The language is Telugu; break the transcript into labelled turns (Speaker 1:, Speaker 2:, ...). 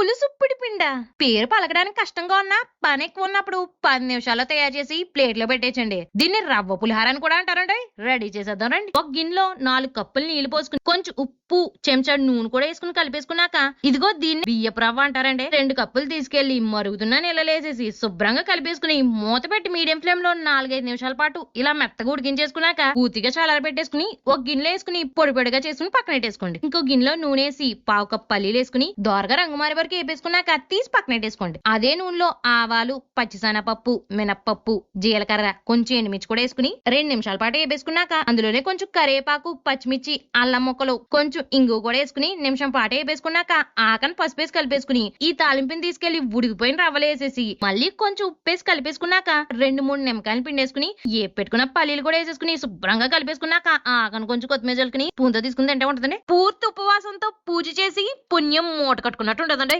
Speaker 1: పులుసుప్పిడి పిండా? పేరు పలకడానికి కష్టంగా ఉన్నా పని ఎక్కువ ఉన్నప్పుడు 10 నిమిషాల్లో తయారు చేసి ప్లేట్లో పెట్టేయచ్చండి. దీన్ని రవ్వ పులిహార అని కూడా అంటారండి. రెడీ చేసేద్దాం రండి. ఒక గిన్నెలో 4 కప్పులు నీళ్లు పోసుకుని కొంచెం ఉప్పు, చెంచాడు నూనె కూడా వేసుకుని కలిపేసుకున్నాక ఇదిగో దీన్ని బియ్యపు రవ్వ అంటారండి. 2 కప్పులు తీసుకెళ్లి మరుగుతున్న నీళ్ళలో వేసేసి శుభ్రంగా కలిపేసుకుని మూత పెట్టి మీడియం ఫ్లేమ్ లో 4-5 నిమిషాల పాటు ఇలా మెత్తగా ఉడికించేసుకున్నాక పూర్తిగా చల్లార పెట్టేసుకుని ఒక గిన్నెలో వేసుకుని పొడి పొడిగా చేసుకుని పక్కన పెట్టేసుకోండి. ఇంకో గిన్నెలో నూనె వేసి 1/4 కప్పు పల్లీలు వేసుకుని దోరగా రంగు మారే వరకు వేపేసుకున్నాక తీసి పక్కన పెట్టేసుకోండి. అదే నూనెలో ఆవాలు, పచ్చిశనగపప్పు, మినప్పప్పు, జీలకర్ర, కొంచెం ఎండుమిర్చి కూడా వేసుకుని 2 నిమిషాల పాటు వేపేసుకున్నాక అందులోనే కొంచెం కరివేపాకు, పచ్చిమిర్చి, అల్లం ముక్కలు, కొంచెం ఇంగువ కూడా వేసుకుని నిమిషం పాటు వేపేసుకున్నాక ఆకని పసుపు వేసి కలిపేసుకుని ఈ తాలింపుని తీసుకెళ్లి ఉడికిపోయిన రవ్వలు వేసేసి మళ్ళీ కొంచెం ఉప్పేసి కలిపేసుకున్నాక 2-3 నిమ్మకాయలు పిండేసుకుని పెట్టుకున్న పల్లీలు కూడా వేసేసుకుని శుభ్రంగా కలిపేసుకున్నాక ఆకని కొంచెం కొత్తిమీర చల్లుకుని పూంతో తీసుకుని తింటే ఉంటుందండి. పూర్తి ఉపవాసంతో పూజ చేసి పుణ్యం మూట కట్టుకున్నట్టు ఉంటుందండి.